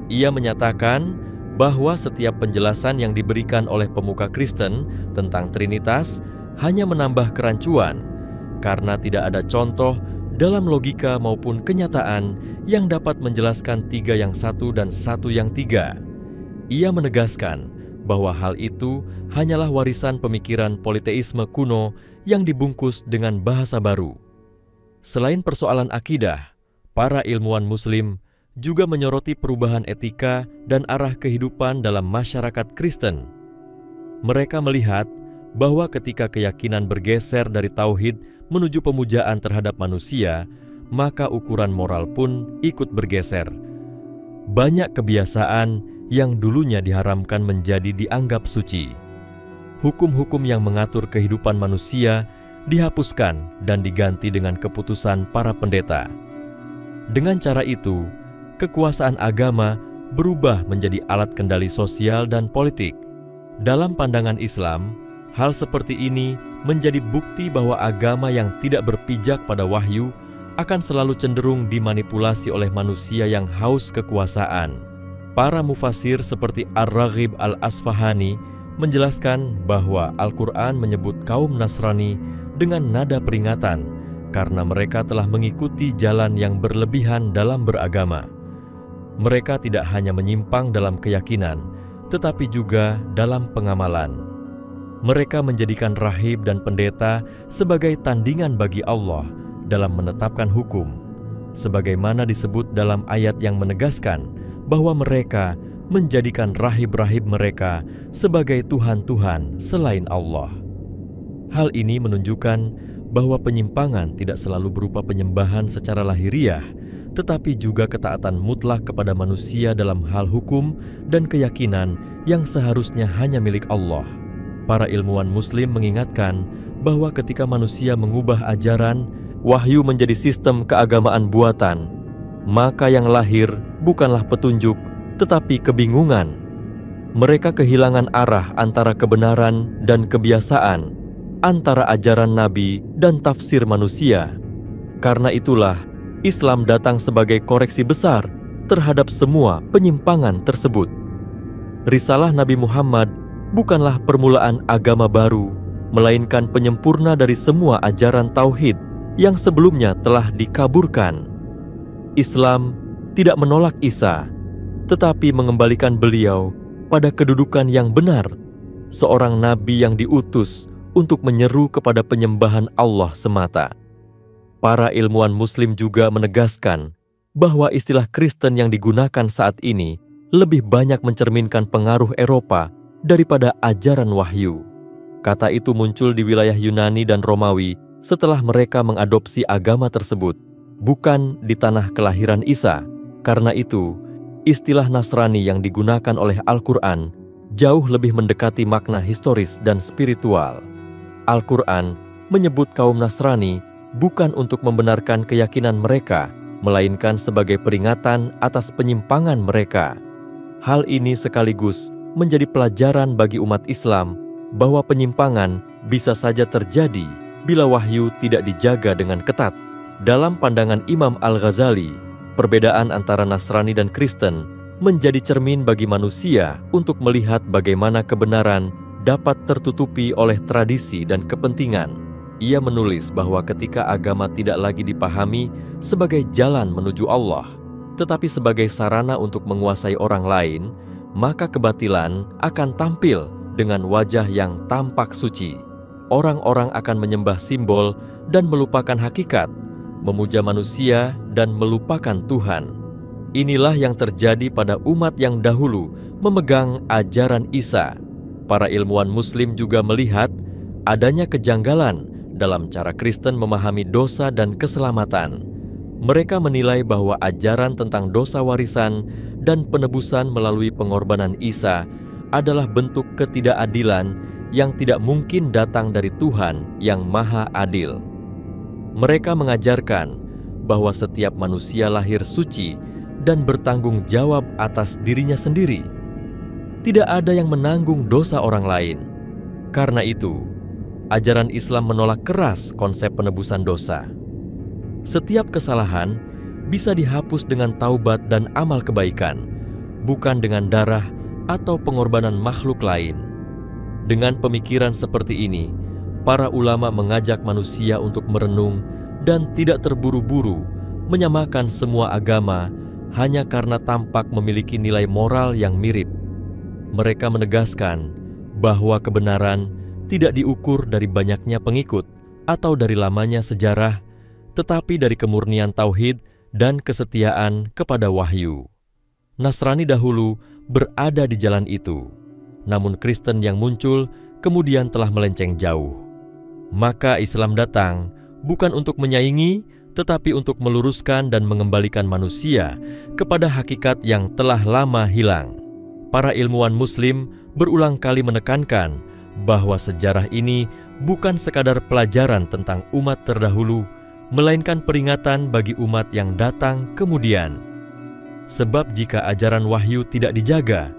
Ia menyatakan bahwa setiap penjelasan yang diberikan oleh pemuka Kristen tentang Trinitas hanya menambah kerancuan, karena tidak ada contoh dalam logika maupun kenyataan yang dapat menjelaskan tiga yang satu dan satu yang tiga. Ia menegaskan bahwa hal itu hanyalah warisan pemikiran politeisme kuno yang dibungkus dengan bahasa baru. Selain persoalan akidah, para ilmuwan Muslim juga menyoroti perubahan etika dan arah kehidupan dalam masyarakat Kristen. Mereka melihat bahwa ketika keyakinan bergeser dari tauhid menuju pemujaan terhadap manusia, maka ukuran moral pun ikut bergeser. Banyak kebiasaan yang dulunya diharamkan menjadi dianggap suci. Hukum-hukum yang mengatur kehidupan manusia dihapuskan dan diganti dengan keputusan para pendeta. Dengan cara itu, kekuasaan agama berubah menjadi alat kendali sosial dan politik. Dalam pandangan Islam, hal seperti ini menjadi bukti bahwa agama yang tidak berpijak pada wahyu akan selalu cenderung dimanipulasi oleh manusia yang haus kekuasaan. Para mufasir seperti Ar-Raghib Al-Asfahani menjelaskan bahwa Al-Quran menyebut kaum Nasrani dengan nada peringatan karena mereka telah mengikuti jalan yang berlebihan dalam beragama. Mereka tidak hanya menyimpang dalam keyakinan, tetapi juga dalam pengamalan. Mereka menjadikan rahib dan pendeta sebagai tandingan bagi Allah dalam menetapkan hukum, sebagaimana disebut dalam ayat yang menegaskan bahwa mereka menjadikan rahib-rahib mereka sebagai tuhan-tuhan selain Allah. Hal ini menunjukkan bahwa penyimpangan tidak selalu berupa penyembahan secara lahiriah, tetapi juga ketaatan mutlak kepada manusia dalam hal hukum dan keyakinan yang seharusnya hanya milik Allah. Para ilmuwan Muslim mengingatkan bahwa ketika manusia mengubah ajaran, wahyu menjadi sistem keagamaan buatan, maka yang lahir bukanlah petunjuk, tetapi kebingungan. Mereka kehilangan arah antara kebenaran dan kebiasaan, antara ajaran Nabi dan tafsir manusia. Karena itulah, Islam datang sebagai koreksi besar terhadap semua penyimpangan tersebut. Risalah Nabi Muhammad bukanlah permulaan agama baru, melainkan penyempurna dari semua ajaran tauhid yang sebelumnya telah dikaburkan. Islam tidak menolak Isa, tetapi mengembalikan beliau pada kedudukan yang benar, seorang nabi yang diutus untuk menyeru kepada penyembahan Allah semata. Para ilmuwan Muslim juga menegaskan bahwa istilah Kristen yang digunakan saat ini lebih banyak mencerminkan pengaruh Eropa daripada ajaran wahyu. Kata itu muncul di wilayah Yunani dan Romawi setelah mereka mengadopsi agama tersebut, bukan di tanah kelahiran Isa. Karena itu, istilah Nasrani yang digunakan oleh Al-Quran jauh lebih mendekati makna historis dan spiritual. Al-Quran menyebut kaum Nasrani bukan untuk membenarkan keyakinan mereka, melainkan sebagai peringatan atas penyimpangan mereka. Hal ini sekaligus menjadi pelajaran bagi umat Islam bahwa penyimpangan bisa saja terjadi bila wahyu tidak dijaga dengan ketat. Dalam pandangan Imam Al-Ghazali, perbedaan antara Nasrani dan Kristen menjadi cermin bagi manusia untuk melihat bagaimana kebenaran dapat tertutupi oleh tradisi dan kepentingan. Ia menulis bahwa ketika agama tidak lagi dipahami sebagai jalan menuju Allah, tetapi sebagai sarana untuk menguasai orang lain, maka kebatilan akan tampil dengan wajah yang tampak suci. Orang-orang akan menyembah simbol dan melupakan hakikat, memuja manusia dan melupakan Tuhan. Inilah yang terjadi pada umat yang dahulu memegang ajaran Isa. Para ilmuwan Muslim juga melihat adanya kejanggalan dalam cara Kristen memahami dosa dan keselamatan. Mereka menilai bahwa ajaran tentang dosa warisan dan penebusan melalui pengorbanan Isa adalah bentuk ketidakadilan yang tidak mungkin datang dari Tuhan yang Maha Adil. Mereka mengajarkan bahwa setiap manusia lahir suci dan bertanggung jawab atas dirinya sendiri. Tidak ada yang menanggung dosa orang lain. Karena itu, ajaran Islam menolak keras konsep penebusan dosa. Setiap kesalahan bisa dihapus dengan taubat dan amal kebaikan, bukan dengan darah atau pengorbanan makhluk lain. Dengan pemikiran seperti ini, para ulama mengajak manusia untuk merenung dan tidak terburu-buru menyamakan semua agama hanya karena tampak memiliki nilai moral yang mirip. Mereka menegaskan bahwa kebenaran tidak diukur dari banyaknya pengikut atau dari lamanya sejarah, tetapi dari kemurnian tauhid dan kesetiaan kepada wahyu. Nasrani dahulu berada di jalan itu, namun Kristen yang muncul kemudian telah melenceng jauh. Maka Islam datang bukan untuk menyaingi, tetapi untuk meluruskan dan mengembalikan manusia kepada hakikat yang telah lama hilang. Para ilmuwan Muslim berulang kali menekankan bahwa sejarah ini bukan sekadar pelajaran tentang umat terdahulu, melainkan peringatan bagi umat yang datang kemudian. Sebab jika ajaran wahyu tidak dijaga,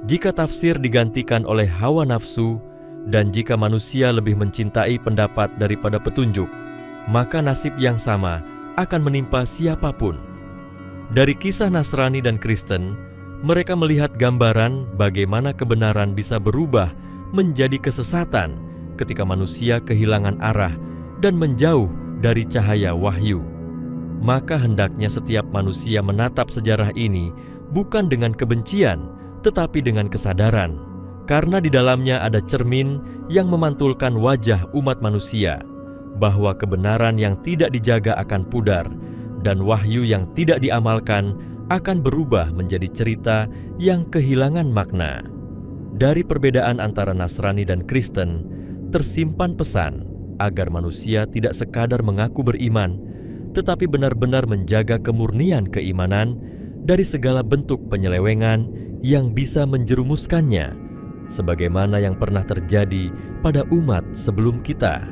jika tafsir digantikan oleh hawa nafsu, dan jika manusia lebih mencintai pendapat daripada petunjuk, maka nasib yang sama akan menimpa siapapun. Dari kisah Nasrani dan Kristen, mereka melihat gambaran bagaimana kebenaran bisa berubah menjadi kesesatan ketika manusia kehilangan arah dan menjauh dari cahaya wahyu. Maka hendaknya setiap manusia menatap sejarah ini bukan dengan kebencian, tetapi dengan kesadaran, karena di dalamnya ada cermin yang memantulkan wajah umat manusia, bahwa kebenaran yang tidak dijaga akan pudar, dan wahyu yang tidak diamalkan akan berubah menjadi cerita yang kehilangan makna. Dari perbedaan antara Nasrani dan Kristen, tersimpan pesan agar manusia tidak sekadar mengaku beriman, tetapi benar-benar menjaga kemurnian keimanan dari segala bentuk penyelewengan yang bisa menjerumuskannya, sebagaimana yang pernah terjadi pada umat sebelum kita.